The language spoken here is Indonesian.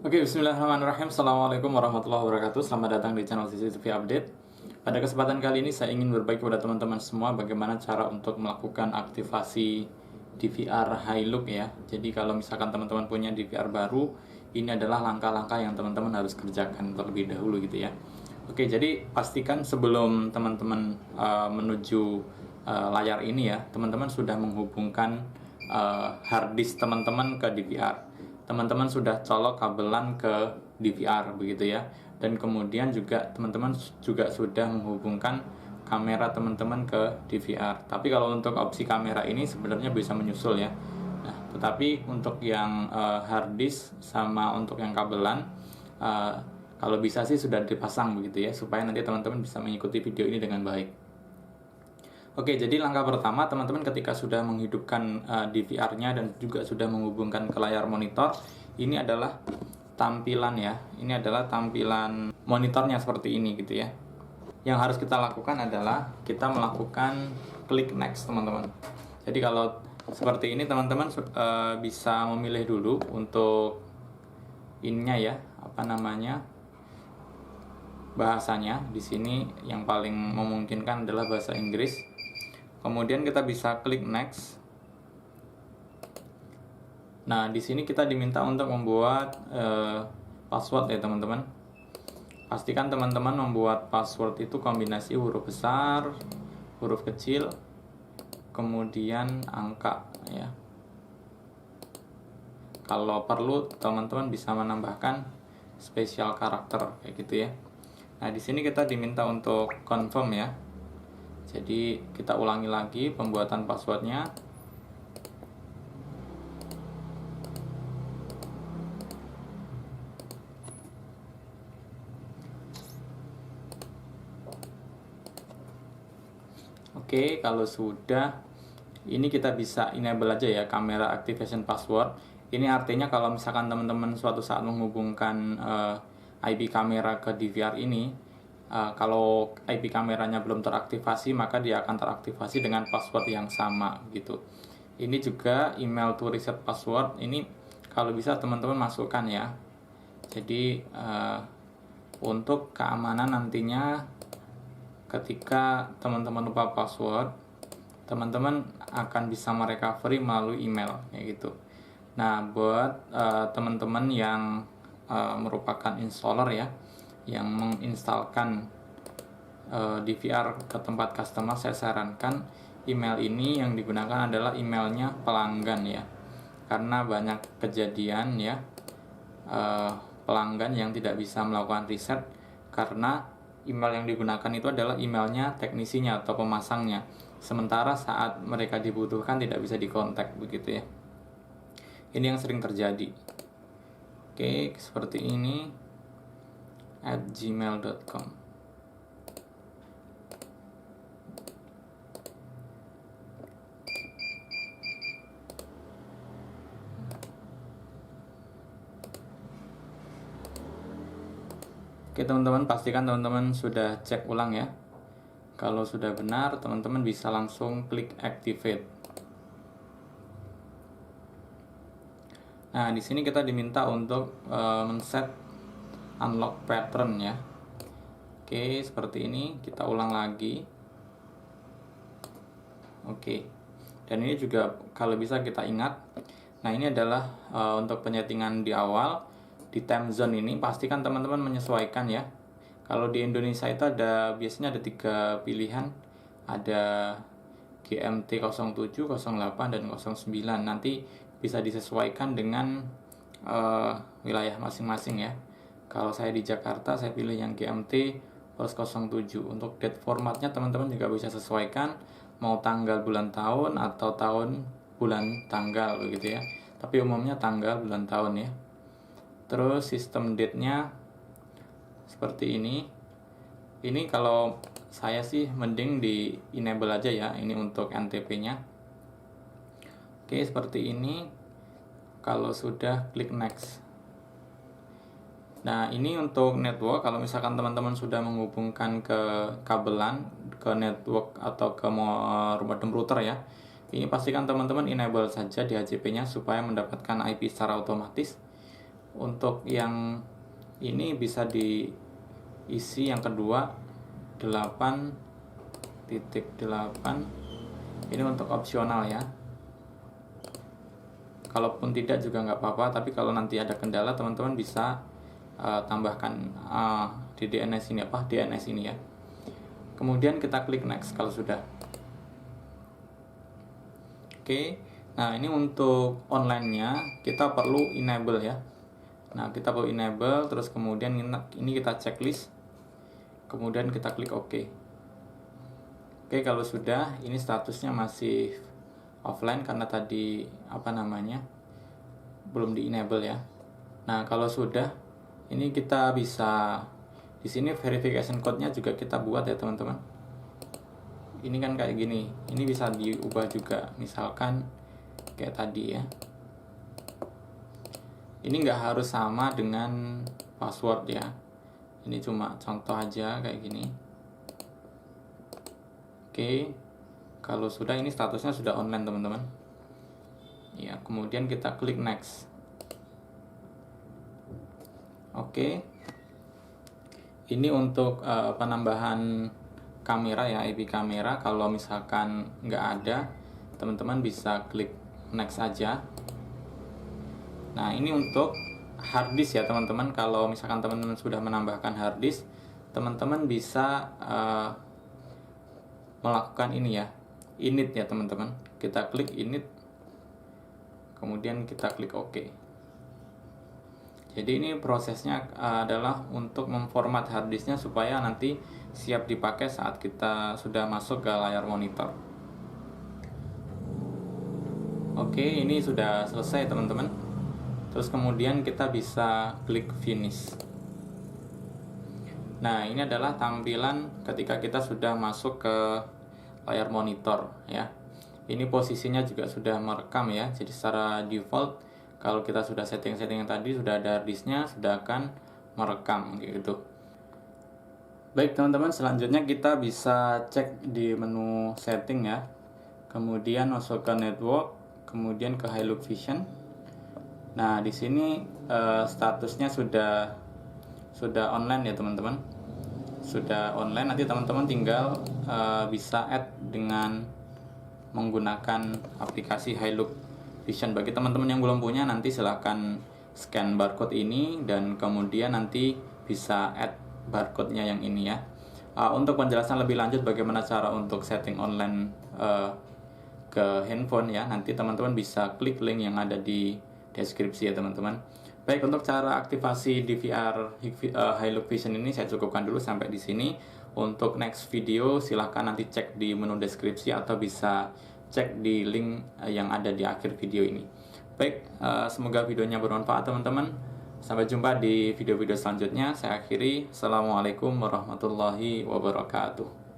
Oke, bismillahirrahmanirrahim. Assalamualaikum warahmatullahi wabarakatuh. Selamat datang di channel CCTV Update. Pada kesempatan kali ini saya ingin berbagi kepada teman-teman semua bagaimana cara untuk melakukan aktivasi DVR high look ya. Jadi kalau misalkan teman-teman punya DVR baru, ini adalah langkah-langkah yang teman-teman harus kerjakan terlebih dahulu gitu ya. Oke, jadi pastikan sebelum teman-teman menuju layar ini ya, teman-teman sudah menghubungkan hard disk teman-teman ke DVR. Teman-teman sudah colok kabelan ke DVR begitu ya, dan kemudian juga teman-teman juga sudah menghubungkan kamera teman-teman ke DVR. Tapi kalau untuk opsi kamera ini sebenarnya bisa menyusul ya. Nah, tetapi untuk yang hard disk sama untuk yang kabelan, kalau bisa sih sudah dipasang begitu ya, supaya nanti teman-teman bisa mengikuti video ini dengan baik. Oke, jadi langkah pertama teman-teman ketika sudah menghidupkan DVR-nya dan juga sudah menghubungkan ke layar monitor, ini adalah tampilan ya. Ini adalah tampilan monitornya seperti ini gitu ya. Yang harus kita lakukan adalah kita melakukan klik next teman-teman. Jadi kalau seperti ini teman-teman bisa memilih dulu untuk ininya ya, apa namanya? Bahasanya. Di sini yang paling memungkinkan adalah bahasa Inggris. Kemudian kita bisa klik next. Nah, di sini kita diminta untuk membuat password ya teman-teman. Pastikan teman-teman membuat password itu kombinasi huruf besar, huruf kecil, kemudian angka ya. Kalau perlu teman-teman bisa menambahkan spesial karakter kayak gitu ya. Nah, di sini kita diminta untuk confirm ya. Jadi kita ulangi lagi pembuatan passwordnya. Oke, kalau sudah, ini kita bisa enable aja ya kamera activation password. Ini artinya kalau misalkan teman-teman suatu saat menghubungkan IP kamera ke DVR ini, kalau IP kameranya belum teraktivasi, maka dia akan teraktivasi dengan password yang sama gitu. Ini juga email to reset password. Ini kalau bisa teman-teman masukkan ya. Jadi untuk keamanan nantinya ketika teman-teman lupa password, teman-teman akan bisa merecovery melalui email kayak gitu. Nah, buat teman-teman yang merupakan installer ya, yang menginstalkan DVR ke tempat customer, saya sarankan email ini yang digunakan adalah emailnya pelanggan ya, karena banyak kejadian ya pelanggan yang tidak bisa melakukan riset karena email yang digunakan itu adalah emailnya teknisinya atau pemasangnya, sementara saat mereka dibutuhkan tidak bisa dikontak begitu ya. Ini yang sering terjadi. Oke, seperti ini @gmail.com. Oke teman-teman, pastikan teman-teman sudah cek ulang ya. Kalau sudah benar, teman-teman bisa langsung klik activate. Nah, di sini kita diminta untuk men-set unlock pattern ya. Oke, seperti ini. Kita ulang lagi. Oke. Dan ini juga kalau bisa kita ingat. Nah, ini adalah untuk penyetingan di awal. Di time zone ini pastikan teman-teman menyesuaikan ya. Kalau di Indonesia itu biasanya ada 3 pilihan. Ada GMT 07, 08, dan 09. Nanti bisa disesuaikan dengan wilayah masing-masing ya. Kalau saya di Jakarta, saya pilih yang GMT plus 07. Untuk date formatnya teman-teman juga bisa sesuaikan, mau tanggal bulan tahun atau tahun bulan tanggal begitu ya. Tapi umumnya tanggal bulan tahun ya. Terus sistem date-nya seperti ini. Ini kalau saya sih mending di enable aja ya. Ini untuk NTP-nya. Oke, seperti ini. Kalau sudah klik next. Nah, ini untuk network. Kalau misalkan teman-teman sudah menghubungkan ke kabelan, ke network atau ke modem router ya, ini pastikan teman-teman enable saja di HCP-nya supaya mendapatkan IP secara otomatis. Untuk yang ini bisa diisi yang kedua 8.8. Ini untuk opsional ya. Kalaupun tidak juga nggak apa-apa, tapi kalau nanti ada kendala teman-teman bisa tambahkan di DNS ini DNS ini ya. Kemudian kita klik next kalau sudah. Oke. Nah, ini untuk online-nya kita perlu enable ya. Nah, kita perlu enable, terus kemudian ini kita checklist. Kemudian kita klik OK. Oke, kalau sudah, ini statusnya masih offline karena tadi belum di enable ya. Nah, kalau sudah, ini kita bisa di sini verification code-nya juga kita buat ya teman-teman. Ini kan kayak gini, ini bisa diubah juga, misalkan kayak tadi ya. Ini nggak harus sama dengan password ya. Ini cuma contoh aja kayak gini. Oke, kalau sudah, ini statusnya sudah online teman-teman. Ya, kemudian kita klik next. Oke, ini untuk penambahan kamera ya, IP kamera. Kalau misalkan nggak ada, teman-teman bisa klik next aja. Nah, ini untuk harddisk ya teman-teman. Kalau misalkan teman-teman sudah menambahkan harddisk, teman-teman bisa melakukan ini ya, init ya teman-teman. Kita klik init, kemudian kita klik OK. Jadi ini prosesnya adalah untuk memformat harddisknya supaya nanti siap dipakai saat kita sudah masuk ke layar monitor. Oke, ini sudah selesai teman-teman. Terus kemudian kita bisa klik finish. Nah, ini adalah tampilan ketika kita sudah masuk ke layar monitor ya. Ini posisinya juga sudah merekam ya. Jadi secara default kalau kita sudah setting-setting yang tadi, sudah ada harddisknya, sudah akan merekam gitu. Baik teman-teman, selanjutnya kita bisa cek di menu setting ya. Kemudian masuk ke network, kemudian ke Hilux Vision. Nah, di sini statusnya sudah online ya teman-teman. Sudah online, nanti teman-teman tinggal bisa add dengan menggunakan aplikasi Hilux Vision. Bagi teman-teman yang belum punya, nanti silahkan scan barcode ini dan kemudian nanti bisa add barcode-nya yang ini ya. Untuk penjelasan lebih lanjut bagaimana cara untuk setting online ke handphone ya, nanti teman-teman bisa klik link yang ada di deskripsi ya teman-teman. Baik, untuk cara aktivasi DVR Hilux Vision ini saya cukupkan dulu sampai di sini. Untuk next video silahkan nanti cek di menu deskripsi atau bisa cek di link yang ada di akhir video ini. Baik, semoga videonya bermanfaat teman-teman. Sampai jumpa di video-video selanjutnya. Saya akhiri. Assalamualaikum warahmatullahi wabarakatuh.